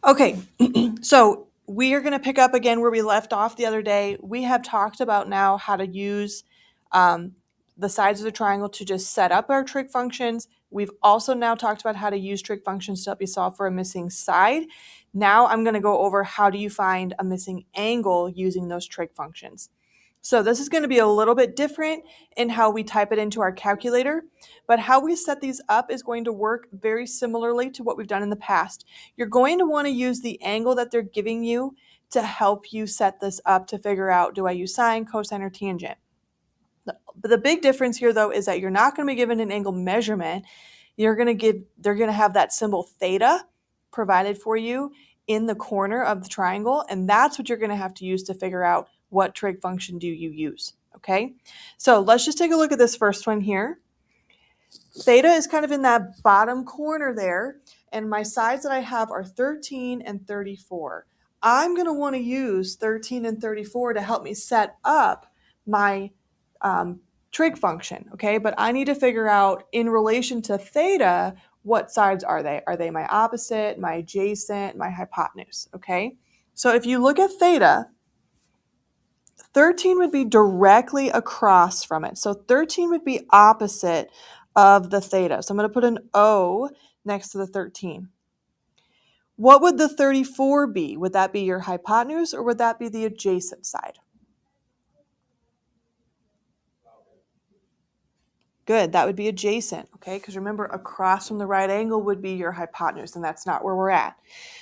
Okay, so we are going to pick up again where we left off the other day. We have talked about now how to use um, the sides of the triangle to just set up our trig functions. We've also now talked about how to use trig functions to help you solve for a missing side. Now I'm going to go over how do you find a missing angle using those trig functions. So this is going to be a little bit different in how we type it into our calculator, but how we set these up is going to work very similarly to what we've done in the past. You're going to want to use the angle that they're giving you to help you set this up to figure out, do I use sine, cosine, or tangent? But the big difference here though is that you're not going to be given an angle measurement. They're going to have that symbol theta provided for you in the corner of the triangle, and that's what you're going to have to use to figure out what trig function do you use. Okay, so let's just take a look at this first one here. Theta is kind of in that bottom corner there, and my sides that I have are 13 and 34. I'm going to want to use 13 and 34 to help me set up my trig function, okay? But I need to figure out in relation to theta, what sides are they? Are they my opposite, my adjacent, my hypotenuse, okay? So if you look at theta, 13 would be directly across from it. So 13 would be opposite of the theta. So I'm going to put an O next to the 13. What would the 34 be? Would that be your hypotenuse or would that be the adjacent side? Good, that would be adjacent, okay? Because remember, across from the right angle would be your hypotenuse, and that's not where we're at.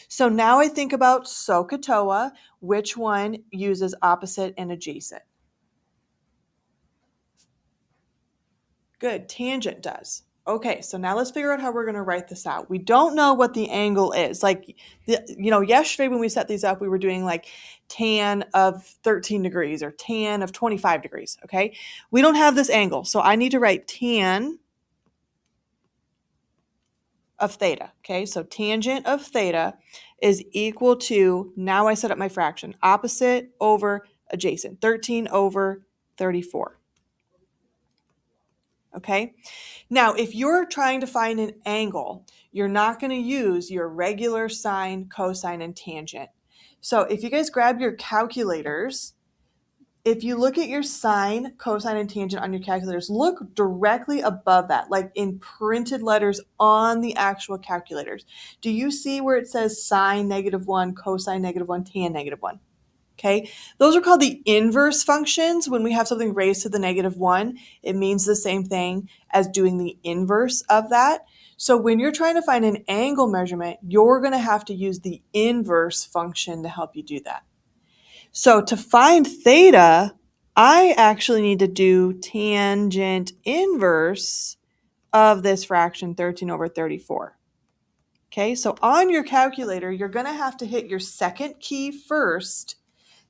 So now I think about SOHCAHTOA, which one uses opposite and adjacent? Good, tangent does. Okay, so now let's figure out how we're going to write this out. We don't know what the angle is. Like, yesterday when we set these up, we were doing like tan of 13 degrees or tan of 25 degrees, okay? We don't have this angle, so I need to write tan of theta, okay? So tangent of theta is equal to, now I set up my fraction, opposite over adjacent, 13 over 34. Okay, now if you're trying to find an angle, you're not going to use your regular sine, cosine, and tangent. So if you guys grab your calculators, if you look at your sine, cosine, and tangent on your calculators, look directly above that, like in printed letters on the actual calculators. Do you see where it says sine -1, cosine -1, tan -1? Okay, those are called the inverse functions. When we have something raised to the -1, it means the same thing as doing the inverse of that. So when you're trying to find an angle measurement, you're going to have to use the inverse function to help you do that. So to find theta, I actually need to do tangent inverse of this fraction, 13 over 34. Okay, so on your calculator, you're going to have to hit your second key first,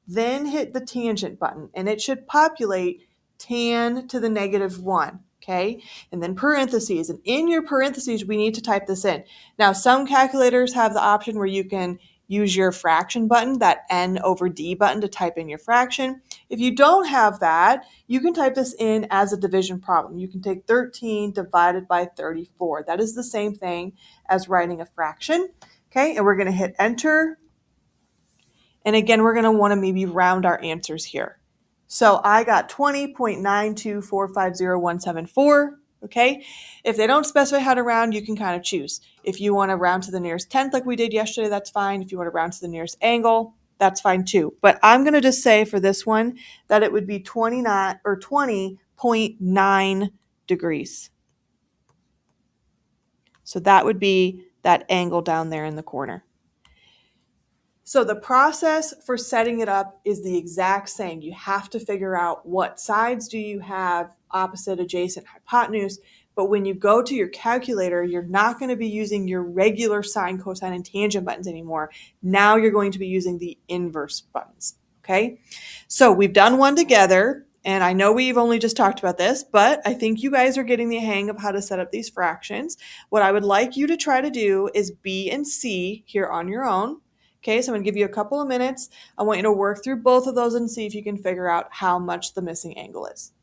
then hit the tangent button, and it should populate tan to the -1, okay? And then parentheses, and in your parentheses, we need to type this in. Now, some calculators have the option where you can use your fraction button, that N over D button, to type in your fraction. If you don't have that, you can type this in as a division problem. You can take 13 divided by 34. That is the same thing as writing a fraction, okay? And we're going to hit enter. And again, we're going to want to maybe round our answers here. So I got 20.92450,174. Okay. If they don't specify how to round, you can kind of choose. If you want to round to the nearest tenth like we did yesterday, that's fine. If you want to round to the nearest angle, that's fine too. But I'm going to just say for this one that it would be 29 or 20.9 degrees. So that would be that angle down there in the corner. So the process for setting it up is the exact same. You have to figure out what sides do you have, opposite, adjacent, hypotenuse. But when you go to your calculator, you're not going to be using your regular sine, cosine, and tangent buttons anymore. Now you're going to be using the inverse buttons, okay? So we've done one together, and I know we've only just talked about this, but I think you guys are getting the hang of how to set up these fractions. What I would like you to try to do is B and C here on your own. Okay, so I'm going to give you a couple of minutes. I want you to work through both of those and see if you can figure out how much the missing angle is.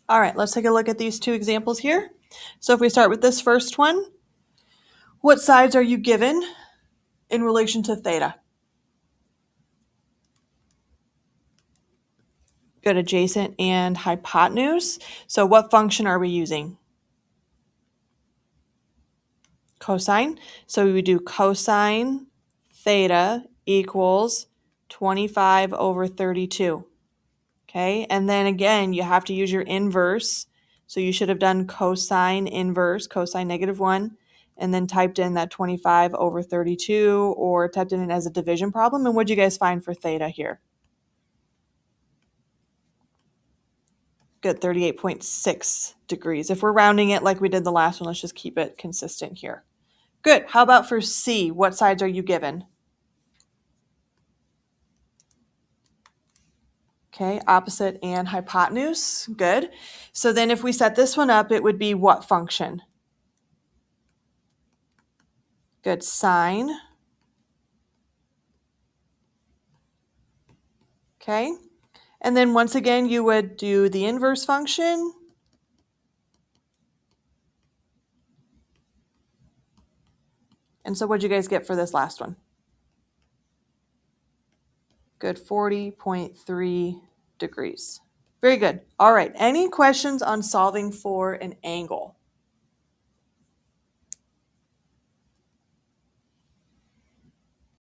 All right, let's take a look at these two examples here. So if we start with this first one, what sides are you given in relation to theta? Good, adjacent and hypotenuse. So what function are we using? Cosine. So we would do cosine theta equals 25 over 32. Okay, and then again, you have to use your inverse. So you should have done cosine inverse, cosine -1, and then typed in that 25 over 32 or typed it in as a division problem. And what'd you guys find for theta here? Good, 38.6 degrees. If we're rounding it like we did the last one, let's just keep it consistent here. Good. How about for C? What sides are you given? Okay, opposite and hypotenuse. Good. So then if we set this one up, it would be what function? Good, sine. Okay. And then once again, you would do the inverse function. And so what'd you guys get for this last one? Good, 40.3 degrees. Very good. All right, any questions on solving for an angle?